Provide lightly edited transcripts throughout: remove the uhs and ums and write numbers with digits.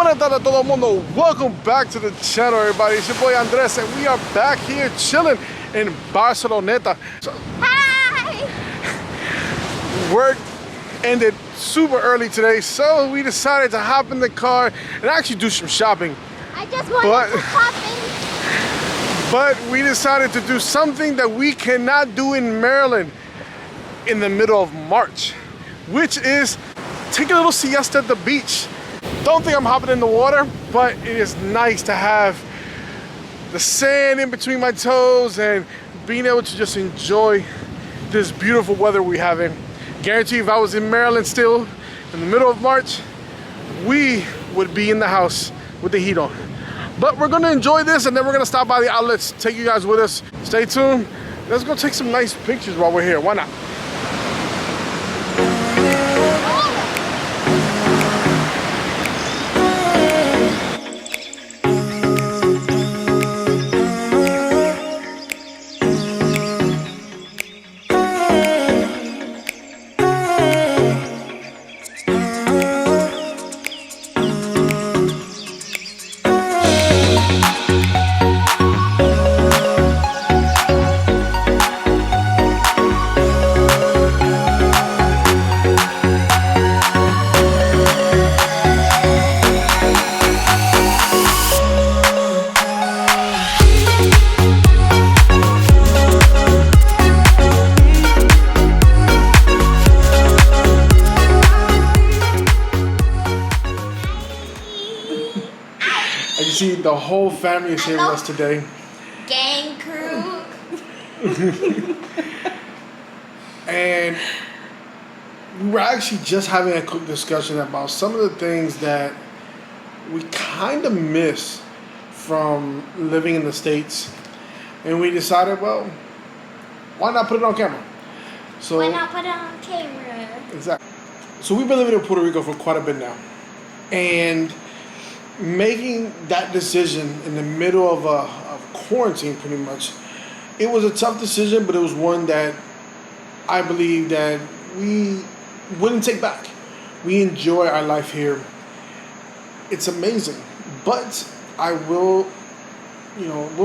Barceloneta de todo mundo. Welcome back to the channel, everybody. It's your boy Andres, and we are back here chilling in Barceloneta. So, hi! Work ended super early today, so we decided to hop in the car and actually do some shopping. I just wanted to shopping. But we decided to do something that we cannot do in Maryland in the middle of March, which is take a little siesta at the beach. Don't think I'm hopping in the water, but it is nice to have the sand in between my toes and being able to just enjoy this beautiful weather we have in. Guarantee if I was in Maryland still in the middle of March, we would be in the house with the heat on. But we're gonna enjoy this, and then we're gonna stop by the outlets, take you guys with us. Stay tuned. Let's go take some nice pictures while we're here. Why not? As you see, the whole family is here with us today. Gang crew. And we were actually just having a quick discussion about some of the things that we kind of miss from living in the States. And we decided, well, why not put it on camera? So, Why not put it on camera? Exactly. So we've been living in Puerto Rico for quite a bit now. And making that decision in the middle of quarantine, pretty much, it was a tough decision, but it was one that I believe that we wouldn't take back. We enjoy our life here. It's amazing. But I will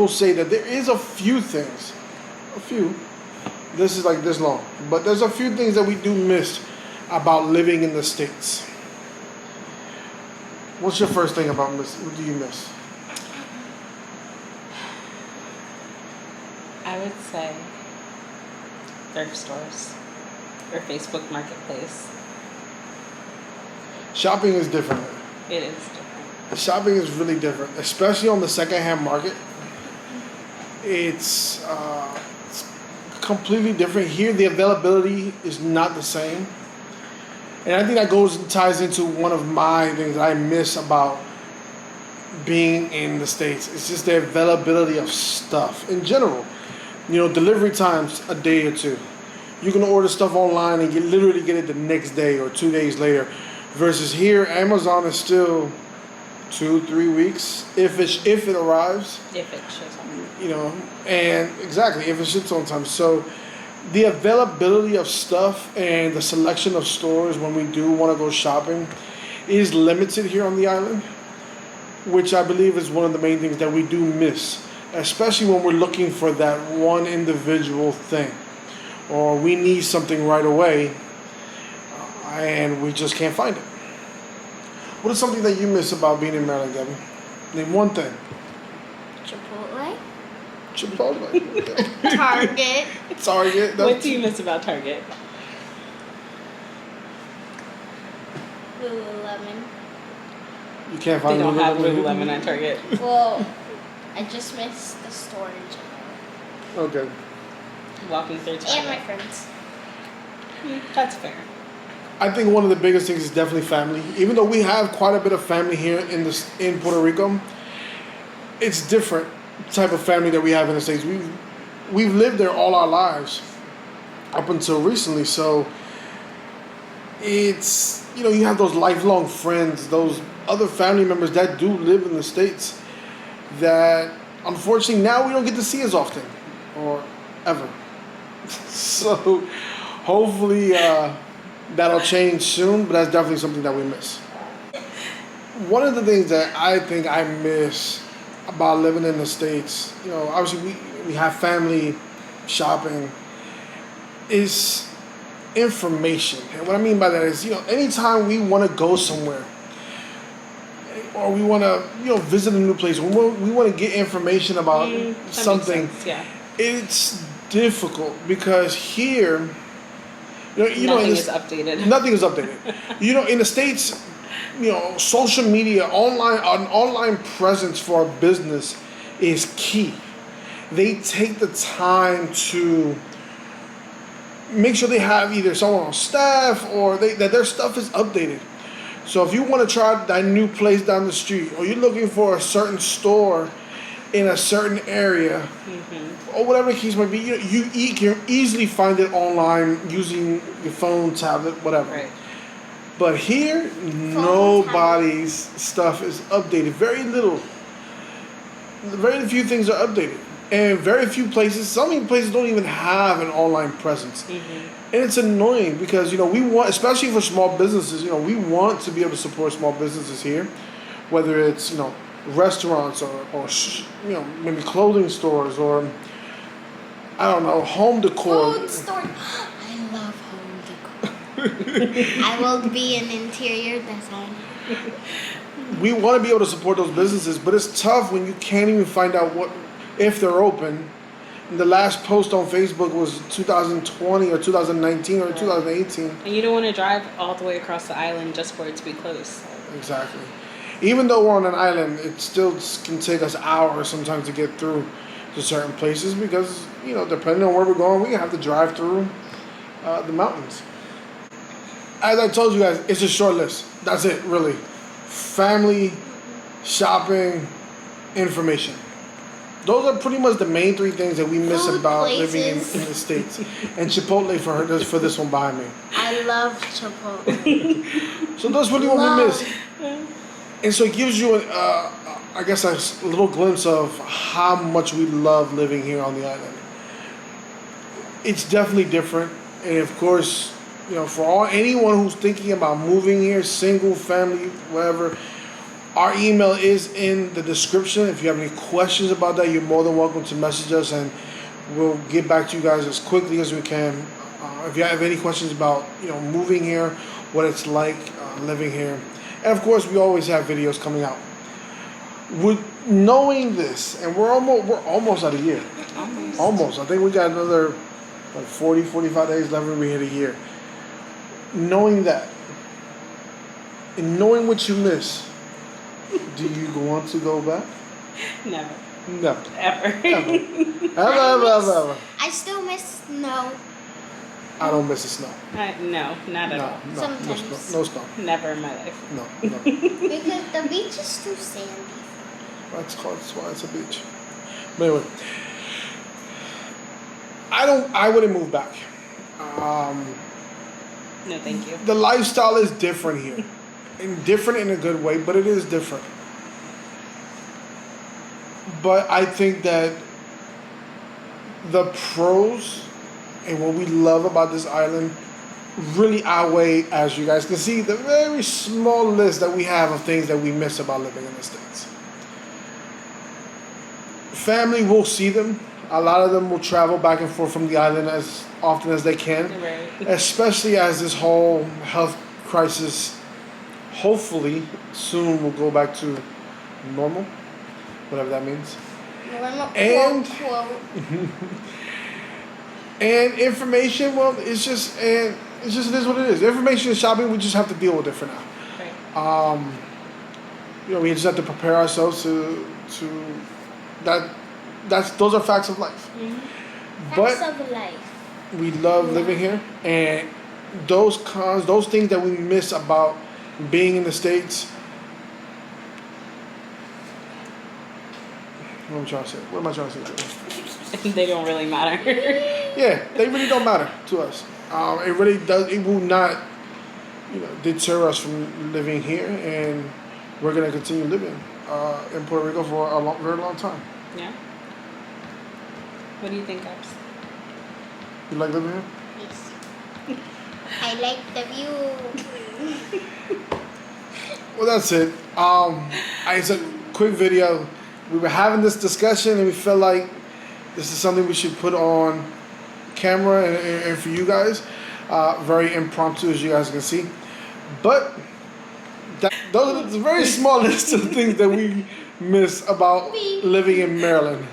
say that there is a few things, this is like this long, but there's a few things that we do miss about living in the States. What's your first thing about miss? What do you miss? I would say thrift stores or Facebook Marketplace. Shopping is different. It is different. Shopping is really different, especially on the secondhand market. It's completely different. Here, the availability is not the same. And I think that ties into one of my things that I miss about being in the States. It's just the availability of stuff in general. Delivery times a day or two. You can order stuff online and literally get it the next day or 2 days later. Versus here, Amazon is still 2-3 weeks if it arrives. If it ships on time. And exactly, if it ships on time. So the availability of stuff and the selection of stores when we do want to go shopping is limited here on the island, which I believe is one of the main things that we do miss, especially when we're looking for that one individual thing, or we need something right away and we just can't find it. What is something that you miss about being in Maryland, Gabby? Name one thing. Chipotle. Chipotle. Target. Target. What do you miss about Target? Lululemon. You can't They find don't have Lululemon. Lululemon at Target. Well, I just miss the store in general. Okay. Walking through Target. And my friends. That's fair. I think one of the biggest things is definitely family. Even though we have quite a bit of family here in Puerto Rico, it's different type of family that we have in the States. We've lived there all our lives up until recently, so it's you have those lifelong friends, those other family members that do live in the States that unfortunately now we don't get to see as often or ever. So hopefully that'll change soon, but that's definitely something that we miss. one of the things that I think I miss about living in the States, obviously we have family shopping, is information. And what I mean by that is, anytime we want to go somewhere or we want to, visit a new place, we want to get information about something, yeah. it's difficult because here, Nothing is updated. Nothing is updated. In the States, social media, an online presence for a business is key. They take the time to make sure they have either someone on staff or that their stuff is updated. So if you want to try that new place down the street, or you're looking for a certain store in a certain area, or whatever the case might be, you can easily find it online using your phone, tablet, whatever. Right. But here, nobody's stuff is updated. Very few things are updated. And very few places, so many places don't even have an online presence. And it's annoying because, we want, especially for small businesses, we want to be able to support small businesses here. Whether it's, restaurants or maybe clothing stores or, I don't know, home decor. Food store. I love home decor. I will be an interior designer. We want to be able to support those businesses, but it's tough when you can't even find out if they're open. And the last post on Facebook was 2020 or 2019 or 2018. And you don't want to drive all the way across the island just for it to be closed. Exactly. Even though we're on an island, it still can take us hours sometimes to get through to certain places because, depending on where we're going, we have to drive through the mountains. As I told you guys, it's a short list. That's it, really. Family, shopping, information. Those are pretty much the main three things that we miss Food, about places. living in the States. And Chipotle for this one behind me. I love Chipotle. So that's really what we miss. And so it gives you, a little glimpse of how much we love living here on the island. It's definitely different. And of course, for anyone who's thinking about moving here, single, family, whatever, our email is in the description. If you have any questions about that, you're more than welcome to message us and we'll get back to you guys as quickly as we can. If you have any questions about, moving here, what it's like living here. And of course, we always have videos coming out. With knowing this, and we're almost at a year. Almost. I think we got another 40, 45 days left and we hit a year. Knowing that, and knowing what you miss, do you want to go back? Never. Never. Ever. Ever. I still miss snow. I don't miss the snow. No, not at all. No, Sometimes. no snow. Never in my life. No. Because the beach is too sandy. That's why it's a beach. But anyway, I wouldn't move back. No, thank you. The lifestyle is different here. And different in a good way, but it is different. But I think that the pros and what we love about this island really outweigh, as you guys can see, the very small list that we have of things that we miss about living in the States. Family will see them. A lot of them will travel back and forth from the island as often as they can. Right. Especially as this whole health crisis hopefully soon will go back to normal, whatever that means. And and information, well, it is what it is. Information and shopping, we just have to deal with it for now. Right. We just have to prepare ourselves to that. Those are facts of life. Facts of life. We love living here, and those things that we miss about being in the States. What am I trying to say? They don't really matter. Yeah, they really don't matter to us. It really does. It will not, deter us from living here, and we're gonna continue living in Puerto Rico for a very long time. Yeah. What do you think, Abs? You like living here? Yes. I like the view. Well, that's it. It's a quick video. We were having this discussion and we felt like this is something we should put on camera and for you guys. Very impromptu, as you guys can see. But those are the very small list of things that we miss about living in Maryland.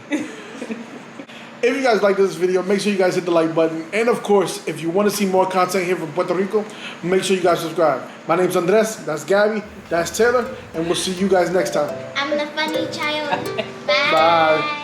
If you guys like this video, make sure you guys hit the like button. And of course, if you want to see more content here from Puerto Rico, make sure you guys subscribe. My name's Andres, that's Gabby, that's Taylor, and we'll see you guys next time. I'm the funny child. Bye. Bye.